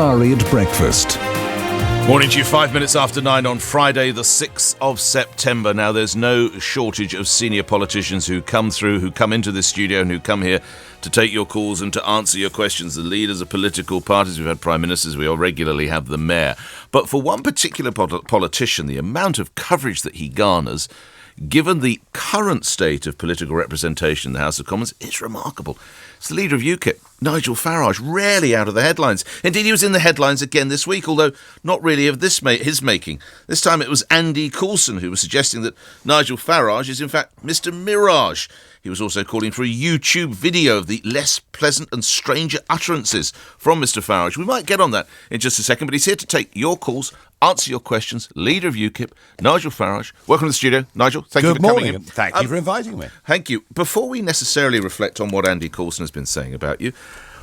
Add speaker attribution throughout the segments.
Speaker 1: Ari at breakfast.
Speaker 2: Morning to you, 5 minutes after 9 on Friday, the 6th of September. Now, there's no shortage of senior politicians who come into this studio and who come here to take your calls and to answer your questions. The leaders of political parties, we've had prime ministers, we all regularly have the mayor. But for one particular politician, the amount of coverage that he garners, given the current state of political representation in the House of Commons, is remarkable. It's the leader of UKIP, Nigel Farage, rarely out of the headlines. Indeed, he was in the headlines again this week, although not really of his making. This time it was Andy Coulson who was suggesting that Nigel Farage is in fact Mr. Mirage. He was also calling for a YouTube video of the less pleasant and stranger utterances from Mr. Farage. We might get on that in just a second, but he's here to take your calls, answer your questions. Leader of UKIP, Nigel Farage. Welcome to the studio. Nigel, thank you for coming in.
Speaker 3: Thank you for inviting me.
Speaker 2: Thank you. Before we necessarily reflect on what Andy Coulson has been saying about you,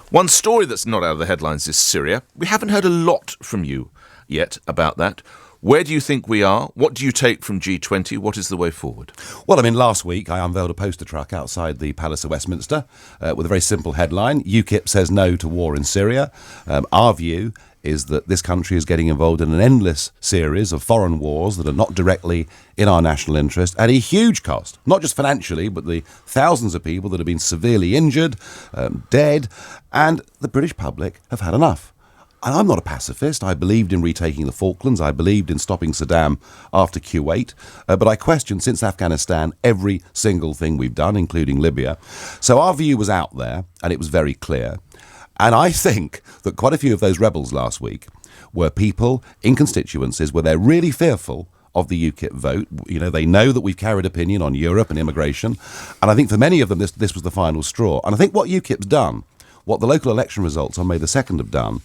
Speaker 2: one story that's not out of the headlines is Syria. We haven't heard a lot from you yet about that. Where do you think we are? What do you take from G20? What is the way forward?
Speaker 3: Well, last week I unveiled a poster truck outside the Palace of Westminster with a very simple headline: UKIP says no to war in Syria. Our view is that this country is getting involved in an endless series of foreign wars that are not directly in our national interest at a huge cost, not just financially, but the thousands of people that have been severely injured, dead, and the British public have had enough. And I'm not a pacifist. I believed in retaking the Falklands. I believed in stopping Saddam after Kuwait. But I questioned, since Afghanistan, every single thing we've done, including Libya. So our view was out there, and it was very clear. And I think that quite a few of those rebels last week were people in constituencies where they're really fearful of the UKIP vote. You know, they know that we've carried opinion on Europe and immigration. And I think for many of them, this was the final straw. And I think what UKIP's done, what the local election results on May the 2nd have done,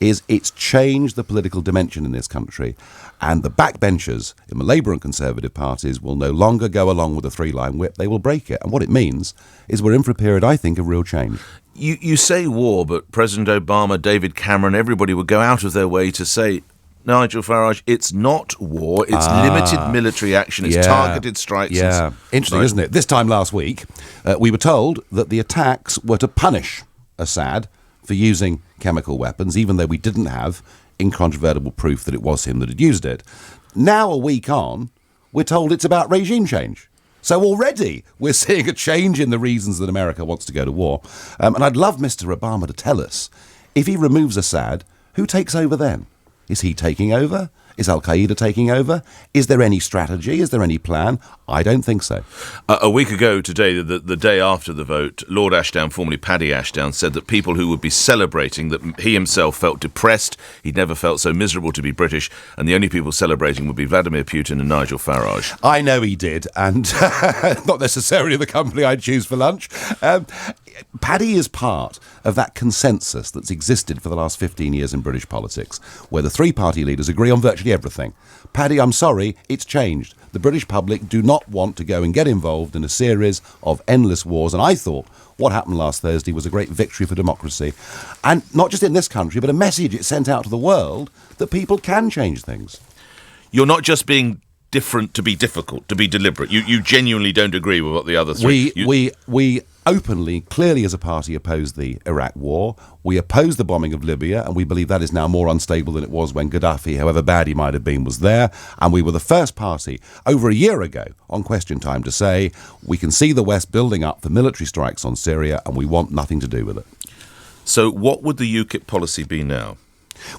Speaker 3: is it's changed the political dimension in this country, and the backbenchers in the Labour and Conservative parties will no longer go along with the three-line whip. They will break it. And what it means is we're in for a period, I think, of real change.
Speaker 2: You say war, but President Obama, David Cameron, everybody would go out of their way to say, Nigel Farage, it's not war, it's limited military action, it's targeted strikes.
Speaker 3: Yeah, interesting, isn't it? This time last week, we were told that the attacks were to punish Assad for using chemical weapons, even though we didn't have incontrovertible proof that it was him that had used it. Now, a week on, we're told it's about regime change. So already we're seeing a change in the reasons that America wants to go to war. And I'd love Mr. Obama to tell us, if he removes Assad, who takes over then? Is he taking over? Is Al-Qaeda taking over? Is there any strategy? Is there any plan? I don't think so.
Speaker 2: A week ago today, the day after the vote, Lord Ashdown, formerly Paddy Ashdown, said that people who would be celebrating, that he himself felt depressed, he'd never felt so miserable to be British, and the only people celebrating would be Vladimir Putin and Nigel Farage.
Speaker 3: I know he did, and not necessarily the company I'd choose for lunch. Paddy is part of that consensus that's existed for the last 15 years in British politics, where the three-party leaders agree on virtually everything. Paddy, I'm sorry, it's changed. The British public do not want to go and get involved in a series of endless wars, and I thought what happened last Thursday was a great victory for democracy. And not just in this country, but a message it sent out to the world that people can change things.
Speaker 2: You're not just being different to be difficult, to be deliberate. You genuinely don't agree with what the other three...
Speaker 3: We openly, clearly as a party, oppose the Iraq war. We oppose the bombing of Libya, and we believe that is now more unstable than it was when Gaddafi, however bad he might have been, was there. And we were the first party over a year ago on Question Time to say we can see the West building up for military strikes on Syria, and we want nothing to do with it.
Speaker 2: So what would the UKIP policy be now?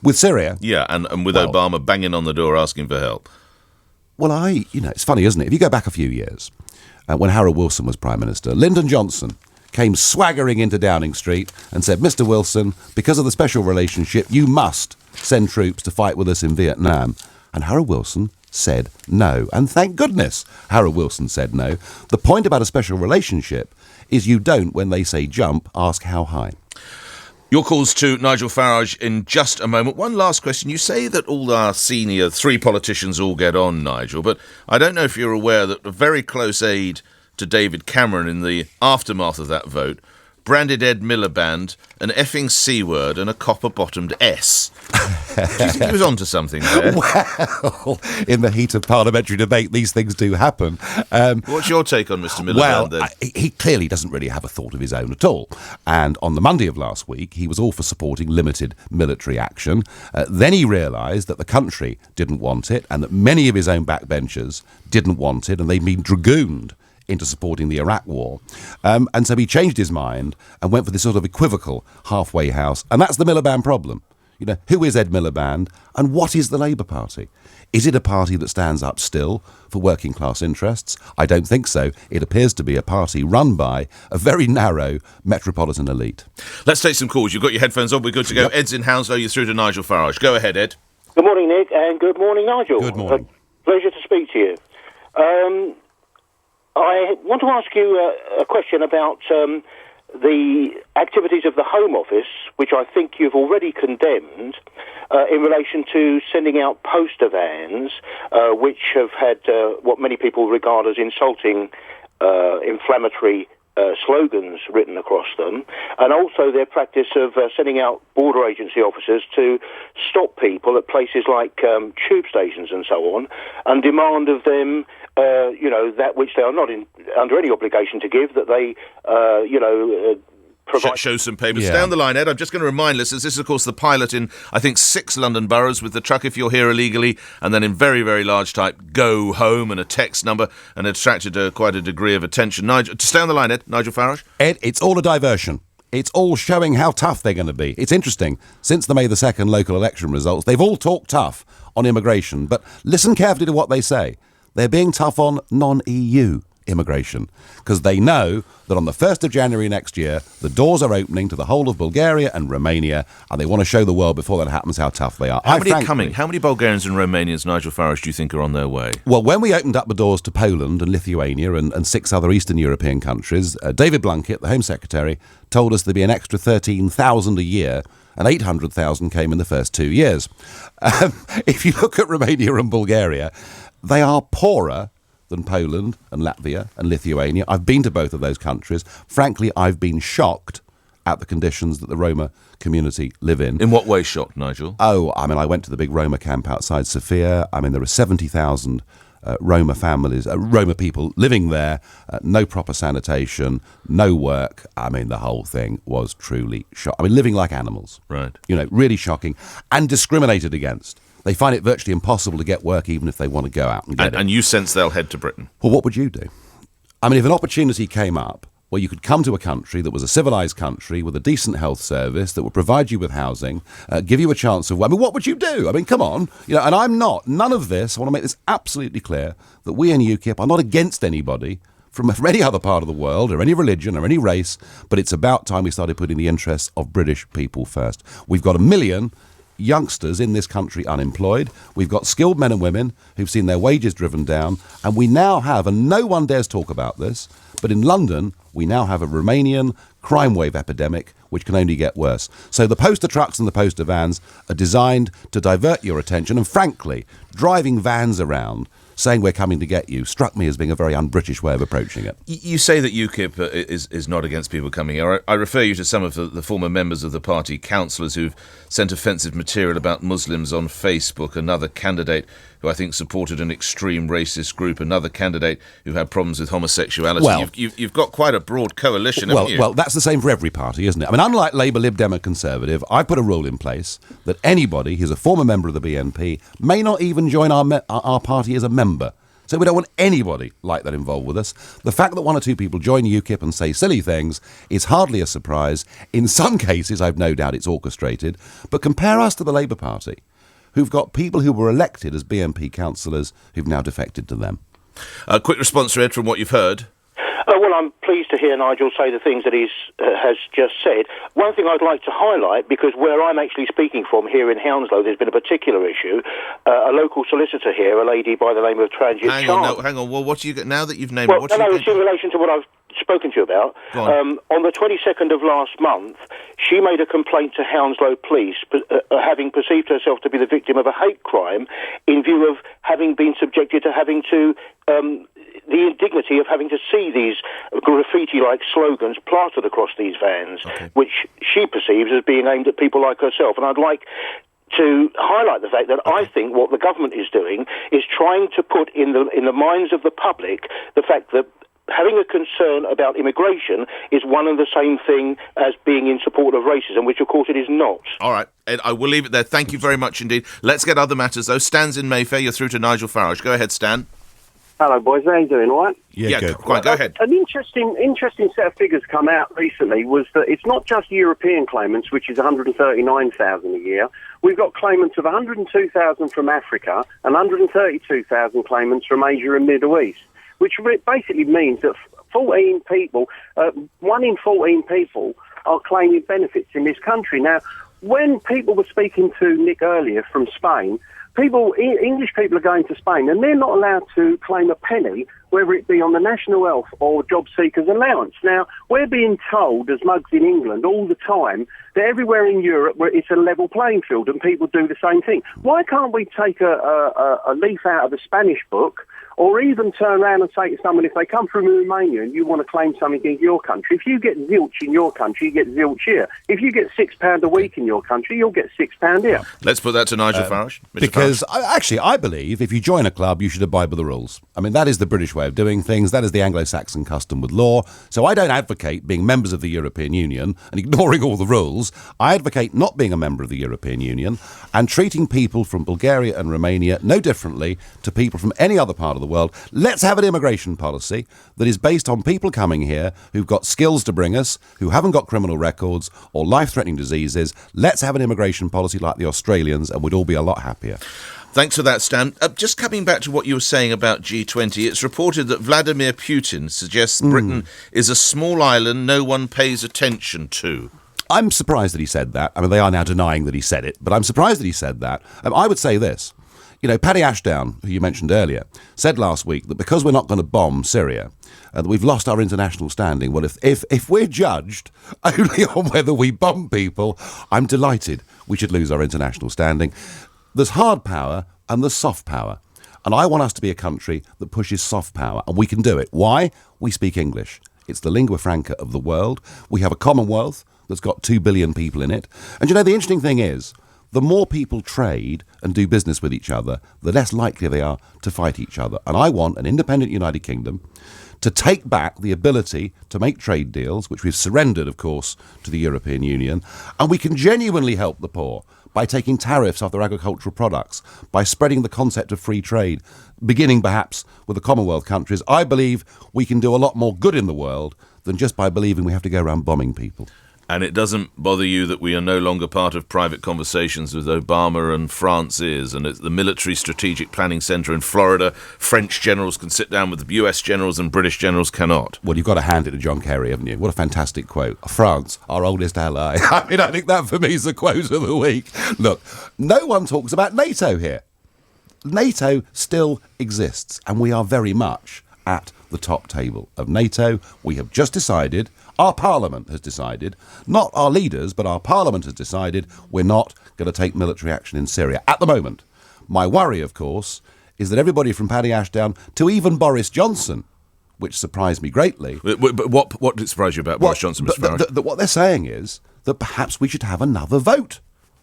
Speaker 3: With Syria?
Speaker 2: Yeah, and with Obama banging on the door asking for help.
Speaker 3: Well, it's funny, isn't it? If you go back a few years, when Harold Wilson was Prime Minister, Lyndon Johnson came swaggering into Downing Street and said, Mr. Wilson, because of the special relationship, you must send troops to fight with us in Vietnam. And Harold Wilson said no. And thank goodness Harold Wilson said no. The point about a special relationship is you don't, when they say jump, ask how high.
Speaker 2: Your calls to Nigel Farage in just a moment. One last question. You say that all our senior three politicians all get on, Nigel, but I don't know if you're aware that a very close aide to David Cameron in the aftermath of that vote branded Ed Miliband, an effing C word and a copper-bottomed S. Do you think he was onto something there?
Speaker 3: Well, in the heat of parliamentary debate, these things do happen.
Speaker 2: What's your take on Mr. Miliband,
Speaker 3: Well,
Speaker 2: then?
Speaker 3: he clearly doesn't really have a thought of his own at all. And on the Monday of last week, he was all for supporting limited military action. Then he realised that the country didn't want it and that many of his own backbenchers didn't want it, and they'd been dragooned into supporting the Iraq war. And so he changed his mind and went for this sort of equivocal halfway house. And that's the Miliband problem. You know, who is Ed Miliband and what is the Labour Party? Is it a party that stands up still for working class interests? I don't think so. It appears to be a party run by a very narrow metropolitan elite.
Speaker 2: Let's take some calls. You've got your headphones on. We're good to go. Ed's in Hounslow. You're through to Nigel Farage. Go ahead, Ed.
Speaker 1: Good morning, Nick, and good morning, Nigel.
Speaker 3: Good morning.
Speaker 1: Pleasure to speak to you. I want to ask you a question about the activities of the Home Office, which I think you've already condemned, in relation to sending out poster vans, which have had what many people regard as insulting, inflammatory slogans written across them, and also their practice of sending out border agency officers to stop people at places like tube stations and so on, and demand of them that which they are not under any obligation to give, that they provide.
Speaker 2: Show some papers. Down the line, Ed, I'm just going to remind listeners, this is, of course, the pilot in, I think, 6 London boroughs with the truck if you're here illegally, and then in very, very large type, go home, and a text number, and it attracted quite a degree of attention. Nigel, stay on the line, Ed. Nigel Farage.
Speaker 3: Ed, it's all a diversion. It's all showing how tough they're going to be. It's interesting. Since the May the 2nd local election results, they've all talked tough on immigration, but listen carefully to what they say. They're being tough on non-EU immigration because they know that on the 1st of January next year, the doors are opening to the whole of Bulgaria and Romania, and they want to show the world before that happens how tough they are.
Speaker 2: How many are coming? How many Bulgarians and Romanians, Nigel Farage, do you think are on their way?
Speaker 3: Well, when we opened up the doors to Poland and Lithuania and 6 other Eastern European countries, David Blunkett, the Home Secretary, told us there'd be an extra 13,000 a year, and 800,000 came in the first 2 years. If you look at Romania and Bulgaria, they are poorer than Poland and Latvia and Lithuania. I've been to both of those countries. Frankly, I've been shocked at the conditions that the Roma community live in.
Speaker 2: In what way shocked, Nigel?
Speaker 3: Oh, I mean, I went to the big Roma camp outside Sofia. I mean, there are 70,000 Roma families, Roma people living there, no proper sanitation, no work. I mean, the whole thing was truly shocking. I mean, living like animals.
Speaker 2: Right.
Speaker 3: You know, really shocking and discriminated against. They find it virtually impossible to get work even if they want to go out and get it.
Speaker 2: And you sense they'll head to Britain?
Speaker 3: Well, what would you do? I mean, if an opportunity came up where you could come to a country that was a civilised country with a decent health service that would provide you with housing, give you a chance of... I mean, what would you do? I mean, come on. You know, and I'm not. None of this, I want to make this absolutely clear, that we in UKIP are not against anybody from any other part of the world or any religion or any race, but it's about time we started putting the interests of British people first. We've got 1 million youngsters in this country unemployed. We've got skilled men and women who've seen their wages driven down, and we now have, and no one dares talk about this, but in London we now have a Romanian crime wave epidemic which can only get worse. So the poster trucks and the poster vans are designed to divert your attention, and frankly, driving vans around saying we're coming to get you struck me as being a very un-British way of approaching it.
Speaker 2: You say that UKIP is not against people coming here. I refer you to some of the former members of the party, councillors who've sent offensive material about Muslims on Facebook, another candidate who I think supported an extreme racist group, another candidate who had problems with homosexuality.
Speaker 3: Well,
Speaker 2: you've got quite a broad coalition, haven't you?
Speaker 3: Well, that's the same for every party, isn't it? I mean, unlike Labour, Lib Dem and Conservative, I put a rule in place that anybody who's a former member of the BNP may not even join our party as a member. So we don't want anybody like that involved with us. The fact that 1 or 2 people join UKIP and say silly things is hardly a surprise. In some cases, I've no doubt it's orchestrated. But compare us to the Labour Party, who've got people who were elected as BNP councillors who've now defected to them.
Speaker 2: A quick response, Ed, from what you've heard.
Speaker 1: Well, I'm pleased to hear Nigel say the things that he has just said. One thing I'd like to highlight, because where I'm actually speaking from here in Hounslow, there's been a particular issue. A local solicitor here, a lady by the name of Transit
Speaker 2: Hang on. Well, what do you get now that you've named
Speaker 1: it?
Speaker 2: What do you
Speaker 1: it's in relation to what I've spoken to you about. On the 22nd of last month, she made a complaint to Hounslow Police, having perceived herself to be the victim of a hate crime in view of having been subjected to having to the indignity of having to see these graffiti-like slogans plastered across these vans, which she perceives as being aimed at people like herself. And I'd like to highlight the fact that I think what the government is doing is trying to put in the minds of the public the fact that having a concern about immigration is one and the same thing as being in support of racism, which of course it is not.
Speaker 2: All right, Ed, I will leave it there. Thank you very much indeed. Let's get other matters, though. Stan's in Mayfair. You're through to Nigel Farage. Go ahead, Stan.
Speaker 4: Hello, boys. How you doing, all right?
Speaker 2: Yeah, quite. Go ahead.
Speaker 4: An interesting set of figures come out recently was that it's not just European claimants, which is 139,000 a year. We've got claimants of 102,000 from Africa and 132,000 claimants from Asia and Middle East, which basically means that 1 in 14 people are claiming benefits in this country. Now, when people were speaking to Nick earlier from Spain, English people are going to Spain and they're not allowed to claim a penny, whether it be on the National Health or Job Seekers Allowance. Now, we're being told, as mugs in England, all the time, that everywhere in Europe where it's a level playing field and people do the same thing. Why can't we take a leaf out of the Spanish book, or even turn around and say to someone, if they come from Romania and you want to claim something in your country, if you get zilch in your country, you get zilch here. If you get £6 a week in your country, you'll get £6 here.
Speaker 2: Let's put that to Nigel Farage.
Speaker 3: Because I believe if you join a club, you should abide by the rules. I mean, that is the British way of doing things. That is the Anglo-Saxon custom with law. So I don't advocate being members of the European Union and ignoring all the rules. I advocate not being a member of the European Union and treating people from Bulgaria and Romania no differently to people from any other part of the world. Let's have an immigration policy that is based on people coming here who've got skills to bring us, who haven't got criminal records or life-threatening diseases. Let's have an immigration policy like the Australians and we'd all be a lot happier.
Speaker 2: Thanks for that, Stan. Just coming back to what you were saying about G20, it's reported that Vladimir Putin suggests Britain is a small island no one pays attention to.
Speaker 3: I'm surprised that he said that. I mean, they are now denying that he said it, but I'm surprised that he said that. I would say this. You know, Paddy Ashdown, who you mentioned earlier, said last week that because we're not going to bomb Syria, that we've lost our international standing. Well, if we're judged only on whether we bomb people, I'm delighted we should lose our international standing. There's hard power and there's soft power. And I want us to be a country that pushes soft power, and we can do it. Why? We speak English. It's the lingua franca of the world. We have a Commonwealth that's got 2 billion people in it. And you know, the interesting thing is, the more people trade and do business with each other, the less likely they are to fight each other. And I want an independent United Kingdom to take back the ability to make trade deals, which we've surrendered, of course, to the European Union. And we can genuinely help the poor by taking tariffs off their agricultural products, by spreading the concept of free trade, beginning perhaps with the Commonwealth countries. I believe we can do a lot more good in the world than just by believing we have to go around bombing people.
Speaker 2: And it doesn't bother you that we are no longer part of private conversations with Obama and France is, and it's the Military Strategic Planning Centre in Florida. French generals can sit down with US generals and British generals cannot.
Speaker 3: Well, you've got to hand it to John Kerry, haven't you? What a fantastic quote. France, our oldest ally. I mean, I think that for me is the quote of the week. Look, no one talks about NATO here. NATO still exists, and we are very much at the top table of NATO. We have just decided, our Parliament has decided, not our leaders, but our Parliament has decided we're not going to take military action in Syria at the moment. My worry, of course, is that everybody from Paddy Ashdown to even Boris Johnson, which surprised me greatly.
Speaker 2: But what did surprise you about Boris Johnson, Mr. Farage?
Speaker 3: What they're saying is that perhaps we should have another vote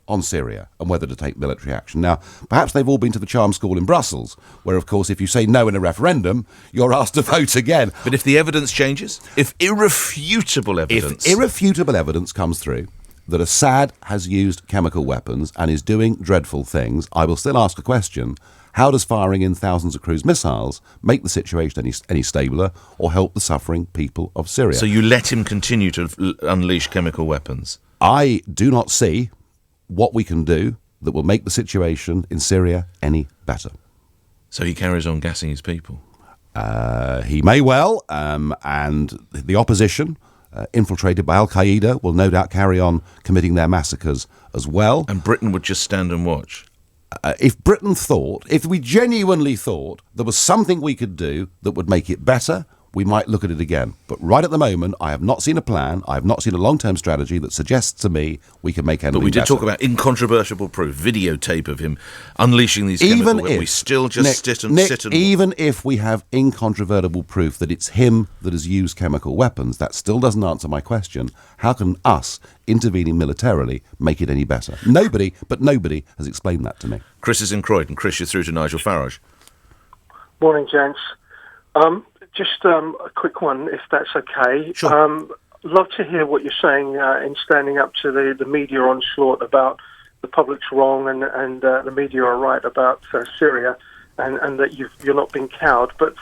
Speaker 3: on Syria and whether to take military action. Now, perhaps they've all been to the charm school in Brussels, where, of course, if you say no in a referendum, you're asked to vote again.
Speaker 2: But if the evidence changes, if irrefutable evidence
Speaker 3: comes through that Assad has used chemical weapons and is doing dreadful things, I will still ask a question. How does firing in thousands of cruise missiles make the situation any stabler or help the suffering people of Syria?
Speaker 2: So you let him continue to unleash chemical weapons? I
Speaker 3: do not see what we can do that will make the situation in Syria any better.
Speaker 2: So he carries on gassing his people?
Speaker 3: He may well, and the opposition, infiltrated by Al-Qaeda, will no doubt carry on committing their massacres as well.
Speaker 2: And Britain would just stand and watch?
Speaker 3: If we genuinely thought there was something we could do that would make it better, we might look at it again. But right at the moment, I have not seen a plan. I have not seen a long-term strategy that suggests to me we can make anything
Speaker 2: But we did
Speaker 3: better.
Speaker 2: talk about incontrovertible proof, videotape of him unleashing these chemicals. We still just sit and
Speaker 3: even if we have incontrovertible proof that it's him that has used chemical weapons, that still doesn't answer my question. How can us intervening militarily make it any better? Nobody has explained that to me.
Speaker 2: Chris is in Croydon. Chris, you're through to Nigel Farage.
Speaker 5: Morning, gents. Just a quick one, if that's okay.
Speaker 2: Sure.
Speaker 5: Love to hear what you're saying in standing up to the media onslaught about the public's wrong and the media are right about Syria and that you're not being cowed. But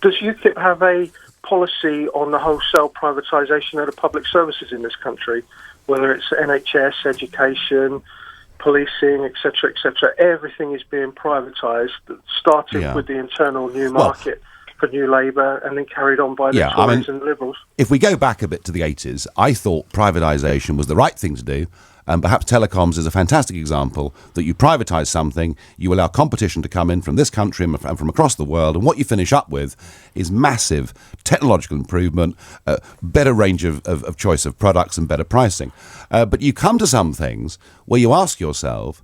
Speaker 5: does UKIP have a policy on the wholesale privatisation of the public services in this country, whether it's NHS, education, policing, etc., etc.? Everything is being privatised, starting with the internal new market for New Labour and then carried on by the Tories and Liberals.
Speaker 3: If we go back a bit to the 80s, I thought privatisation was the right thing to do. And perhaps telecoms is a fantastic example that you privatise something, you allow competition to come in from this country and from across the world, and what you finish up with is massive technological improvement, better range of choice of products and better pricing. But you come to some things where you ask yourself,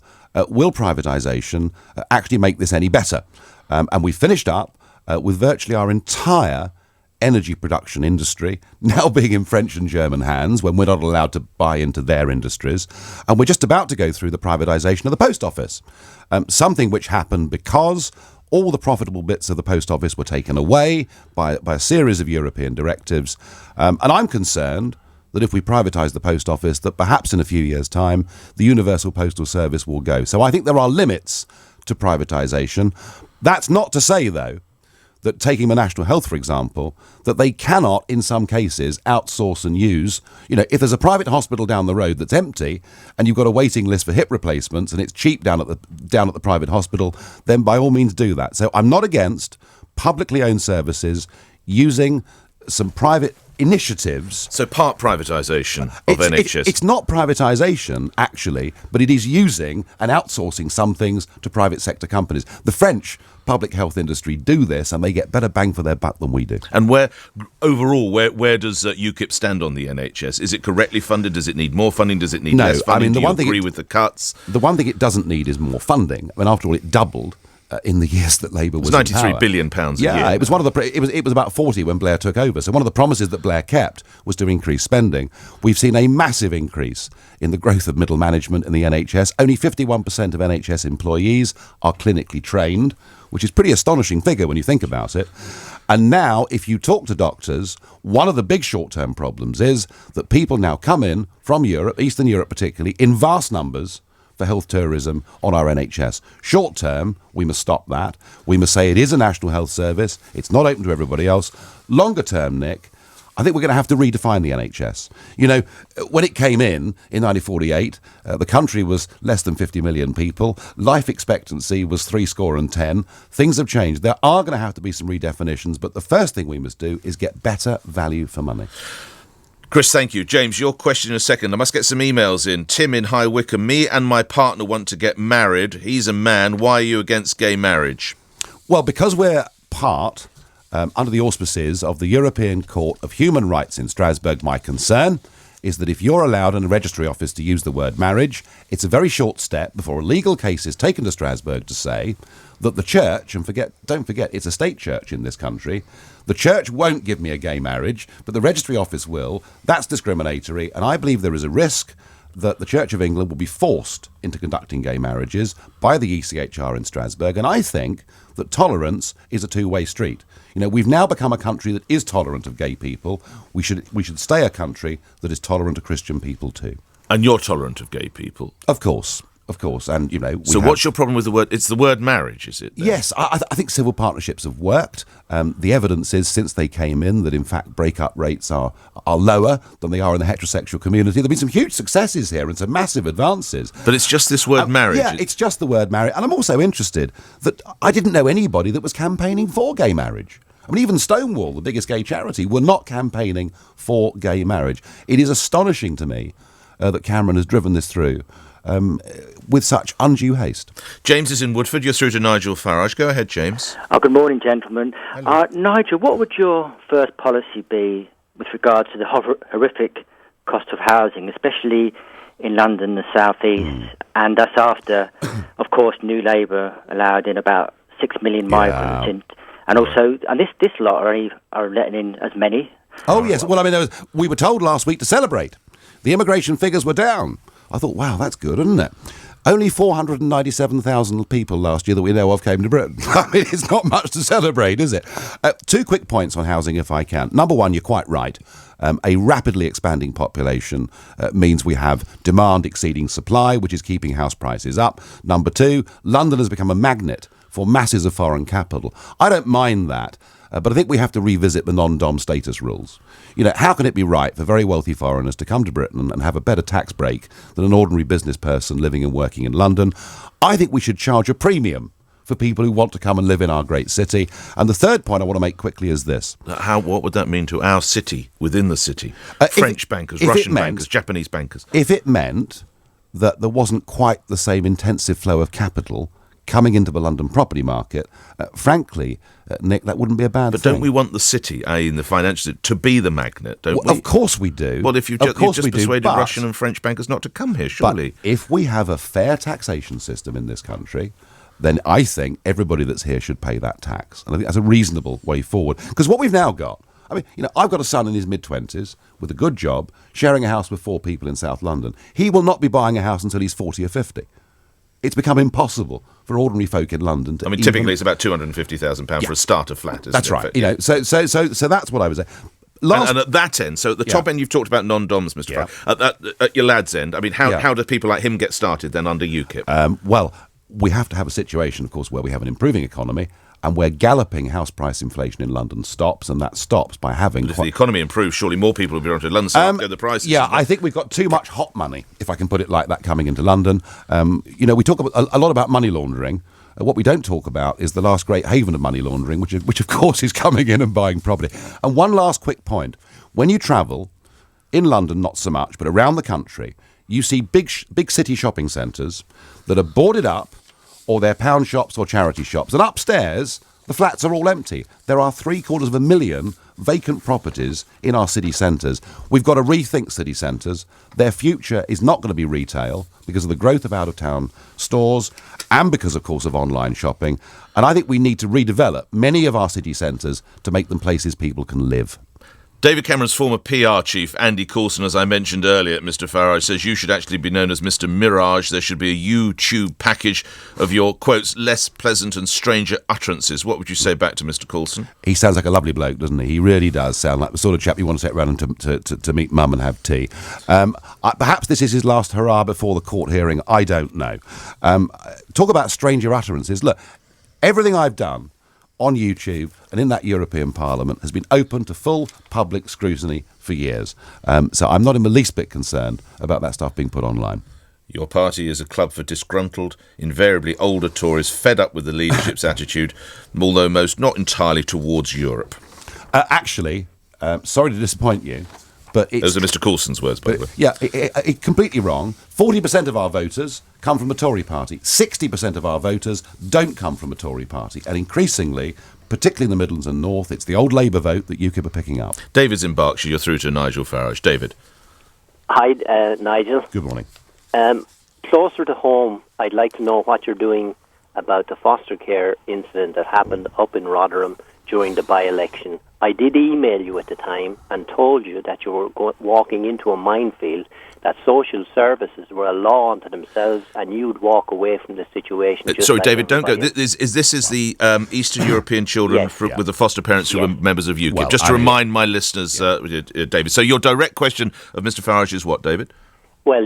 Speaker 3: will privatisation actually make this any better? And we finished up with virtually our entire energy production industry now being in French and German hands when we're not allowed to buy into their industries. And we're just about to go through the privatisation of the post office, something which happened because all the profitable bits of the post office were taken away by a series of European directives. And I'm concerned that if we privatise the post office, that perhaps in a few years' time, the universal postal service will go. So I think there are limits to privatisation. That's not to say, though, that taking the National Health, for example, that they cannot, in some cases, outsource and use. You know, if there's a private hospital down the road that's empty and you've got a waiting list for hip replacements and it's cheap down at the private hospital, then by all means do that. So I'm not against publicly owned services using some private initiatives.
Speaker 2: So part privatisation of NHS.
Speaker 3: It's not privatisation, actually, but it is using and outsourcing some things to private sector companies. The French public health industry do this, and they get better bang for their buck than we do.
Speaker 2: And where does UKIP stand on the NHS? Is it correctly funded? Does it need more funding? Does it need less funding? Do you agree with the cuts?
Speaker 3: The one thing it doesn't need is more funding. I mean, after all, it doubled in the years that Labour was in power.
Speaker 2: £93 billion a year.
Speaker 3: Yeah, it was it was about 40 when Blair took over. So one of the promises that Blair kept was to increase spending. We've seen a massive increase in the growth of middle management in the NHS. Only 51% of NHS employees are clinically trained, which is a pretty astonishing figure when you think about it. And now, if you talk to doctors, one of the big short-term problems is that people now come in from Europe, Eastern Europe particularly, in vast numbers for health tourism on our NHS. Short term, we must stop that. We must say it is a national health service. It's not open to everybody else. Longer term, Nick, I think we're going to have to redefine the NHS. You know, when it came in 1948, the country was less than 50 million people. Life expectancy was 70. Things have changed. There are going to have to be some redefinitions, but the first thing we must do is get better value for money.
Speaker 2: Chris, thank you. James, your question in a second. I must get some emails in. Tim in High Wycombe. Me and my partner want to get married. He's a man. Why are you against gay marriage?
Speaker 3: Well, because we're part, under the auspices of the European Court of Human Rights in Strasbourg, my concern is that if you're allowed in a registry office to use the word marriage, it's a very short step before a legal case is taken to Strasbourg to say that the church, and don't forget, it's a state church in this country, the church won't give me a gay marriage, but the registry office will. That's discriminatory, and I believe there is a risk that the Church of England will be forced into conducting gay marriages by the ECHR in Strasbourg, and I think that tolerance is a two-way street. You know, we've now become a country that is tolerant of gay people. We should stay a country that is tolerant of Christian people too.
Speaker 2: And you're tolerant of gay people?
Speaker 3: Of course. And, you know...
Speaker 2: What's your problem with the word... It's the word marriage, is it? Then?
Speaker 3: Yes, I think civil partnerships have worked. The evidence is, since they came in, that in fact break-up rates are lower than they are in the heterosexual community. There have been some huge successes here and some massive advances.
Speaker 2: But it's just this word marriage.
Speaker 3: Yeah, it's just the word marriage. And I'm also interested that I didn't know anybody that was campaigning for gay marriage. I mean, even Stonewall, the biggest gay charity, were not campaigning for gay marriage. It is astonishing to me that Cameron has driven this through. with such undue haste.
Speaker 2: James is in Woodford. You're through to Nigel Farage. Go ahead, James.
Speaker 6: Good morning, gentlemen. Nigel, what would your first policy be with regard to the horrific cost of housing, especially in London, the South East, and that's after, of course, New Labour allowed in about 6 million migrants, and also, and this lot are letting in as many.
Speaker 3: Oh yes, well, I mean, we were told last week to celebrate. The immigration figures were down. I thought, wow, that's good, isn't it? Only 497,000 people last year that we know of came to Britain. I mean, it's not much to celebrate, is it? 2 quick points on housing, if I can. Number one, you're quite right. A rapidly expanding population means we have demand exceeding supply, which is keeping house prices up. Number two, London has become a magnet for masses of foreign capital. I don't mind that. But I think we have to revisit the non-dom status rules. You know, how can it be right for very wealthy foreigners to come to Britain and have a better tax break than an ordinary business person living and working in London? I think we should charge a premium for people who want to come and live in our great city. And the third point I want to make quickly is this.
Speaker 2: What would that mean to our city, within the city? French bankers, Russian bankers, Japanese bankers.
Speaker 3: If it meant that there wasn't quite the same intensive flow of capital coming into the London property market, frankly, Nick, that wouldn't be a bad thing.
Speaker 2: But don't we want the city, in the financial, to be the magnet, don't we?
Speaker 3: Of course we do.
Speaker 2: Well, if you've just persuaded Russian and French bankers not to come here, surely.
Speaker 3: But if we have a fair taxation system in this country, then I think everybody that's here should pay that tax. And I think that's a reasonable way forward. Because what we've now got, I mean, you know, I've got a son in his mid-20s with a good job, sharing a house with 4 people in South London. He will not be buying a house until he's 40 or 50. It's become impossible for ordinary folk in London to.
Speaker 2: I mean, typically it's about £250,000 for a starter flat. Isn't
Speaker 3: that's
Speaker 2: it,
Speaker 3: right. You know, so that's what I was saying.
Speaker 2: And at that end, so at the top end, you've talked about non-doms, Mr. Farage. At your lad's end, I mean, how do people like him get started then under UKIP?
Speaker 3: Well, we have to have a situation, of course, where we have an improving economy and where galloping house price inflation in London stops, and that stops by having.
Speaker 2: But if the economy improves, surely more people will be around to London, so go the prices.
Speaker 3: Yeah, I think we've got too much hot money, if I can put it like that, coming into London. You know, we talk a lot about money laundering. What we don't talk about is the last great haven of money laundering, which of course is coming in and buying property. And one last quick point: when you travel in London, not so much, but around the country, you see big city shopping centres that are boarded up, or they're pound shops or charity shops, and upstairs the flats are all empty. There are 750,000 vacant properties in our city centres. We've got to rethink city centres. Their future is not going to be retail because of the growth of out-of-town stores and because, of course, of online shopping. And I think we need to redevelop many of our city centres to make them places people can live.
Speaker 2: David Cameron's former PR chief, Andy Coulson, as I mentioned earlier, Mr. Farage, says you should actually be known as Mr. Mirage. There should be a YouTube package of your, quotes, less pleasant and stranger utterances. What would you say back to Mr. Coulson?
Speaker 3: He sounds like a lovely bloke, doesn't he? He really does sound like the sort of chap you want to take round to meet mum and have tea. Perhaps this is his last hurrah before the court hearing. I don't know. Talk about stranger utterances. Look, everything I've done on YouTube and in that European Parliament has been open to full public scrutiny for years. So I'm not in the least bit concerned about that stuff being put online.
Speaker 2: Your party is a club for disgruntled, invariably older Tories fed up with the leadership's attitude, although most not entirely towards Europe.
Speaker 3: Actually, sorry to disappoint you, but it's...
Speaker 2: Those are Mr. Coulson's words, by the way.
Speaker 3: Yeah, it's completely wrong. 40% of our voters come from the Tory party. 60% of our voters don't come from a Tory party. And increasingly, particularly in the Midlands and North, it's the old Labour vote that UKIP are picking up.
Speaker 2: David's in Berkshire. You're through to Nigel Farage. David.
Speaker 6: Hi, Nigel.
Speaker 3: Good morning.
Speaker 6: Closer to home, I'd like to know what you're doing about the foster care incident that happened up in Rotherham during the by-election. I did email you at the time and told you that you were walking into a minefield, that social services were a law unto themselves and you'd walk away from the situation.
Speaker 2: Sorry, David, don't go. This is the Eastern European children with the foster parents who were members of UKIP.
Speaker 3: Well,
Speaker 2: just to remind my listeners, David. So your direct question of Mr. Farage is what, David?
Speaker 6: Well,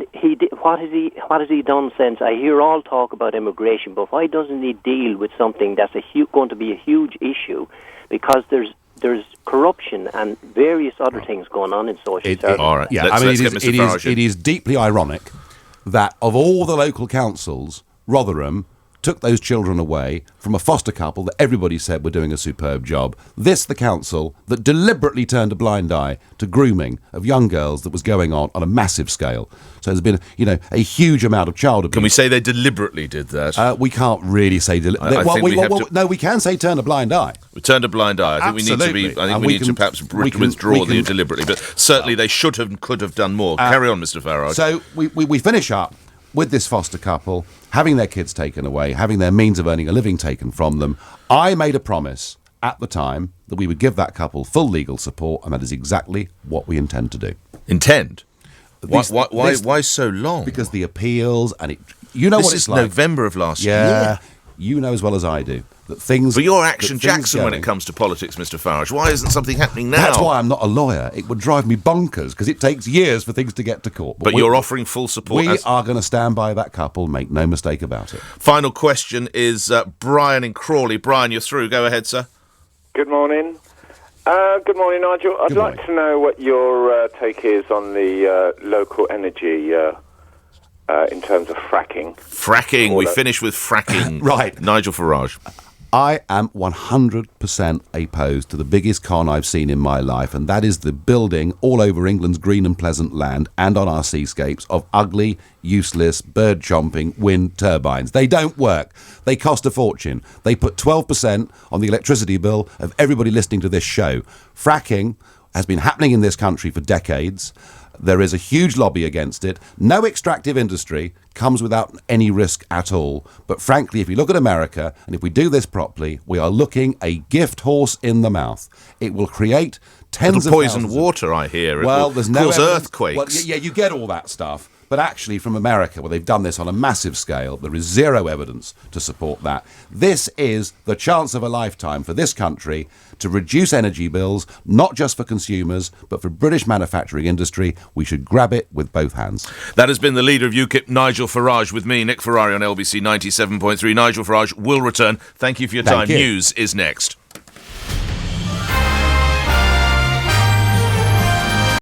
Speaker 6: what has he done since? I hear all talk about immigration, but why doesn't he deal with something that's going to be a huge issue? Because there's corruption and various other things going on in social services.
Speaker 2: All right.
Speaker 3: Yeah, it is deeply ironic that of all the local councils, Rotherham took those children away from a foster couple that everybody said were doing a superb job. This, the council, that deliberately turned a blind eye to grooming of young girls that was going on a massive scale. So there's been, a huge amount of child abuse.
Speaker 2: Can we say they deliberately did that?
Speaker 3: We can't really say no, we can say turn a blind eye.
Speaker 2: We turned a blind eye. I think
Speaker 3: Absolutely.
Speaker 2: we need to perhaps withdraw the deliberately, but certainly they should have and could have done more. Carry on, Mr. Farage.
Speaker 3: So we finish up with this foster couple having their kids taken away, having their means of earning a living taken from them. I made a promise at the time that we would give that couple full legal support, and that is exactly what we intend to do.
Speaker 2: Intend? Why so long?
Speaker 3: Because the appeals and what it's like.
Speaker 2: This is November of last year.
Speaker 3: Yeah, you know as well as I do that things.
Speaker 2: But you're Action Jackson when it comes to politics, Mr. Farage. Why isn't something happening now?
Speaker 3: That's why I'm not a lawyer. It would drive me bonkers because it takes years for things to get to court.
Speaker 2: But you're offering full support.
Speaker 3: We are going to stand by that couple. Make no mistake about it.
Speaker 2: Final question is Brian in Crawley. Brian, you're through. Go ahead, sir.
Speaker 7: Good morning. Good morning, Nigel. I'd like to know what your take is on the local energy in terms of fracking.
Speaker 2: Fracking. We finish with fracking.
Speaker 3: Right.
Speaker 2: Nigel Farage.
Speaker 3: I am 100% opposed to the biggest con I've seen in my life, and that is the building all over England's green and pleasant land and on our seascapes of ugly, useless, bird-chomping wind turbines. They don't work. They cost a fortune. They put 12% on the electricity bill of everybody listening to this show. Fracking has been happening in this country for decades. There is a huge lobby against it. No extractive industry comes without any risk at all. But frankly, if you look at America, and if we do this properly, we are looking a gift horse in the mouth. It will create tens of
Speaker 2: poison water, I hear.
Speaker 3: There's no
Speaker 2: cause earthquakes.
Speaker 3: Well, yeah, you get all that stuff. But actually, from America, where they've done this on a massive scale, there is zero evidence to support that. This is the chance of a lifetime for this country to reduce energy bills, not just for consumers, but for British manufacturing industry. We should grab it with both hands.
Speaker 2: That has been the leader of UKIP, Nigel Farage, with me, Nick Ferrari, on LBC 97.3. Nigel Farage will return. Thank you for your time. News is next.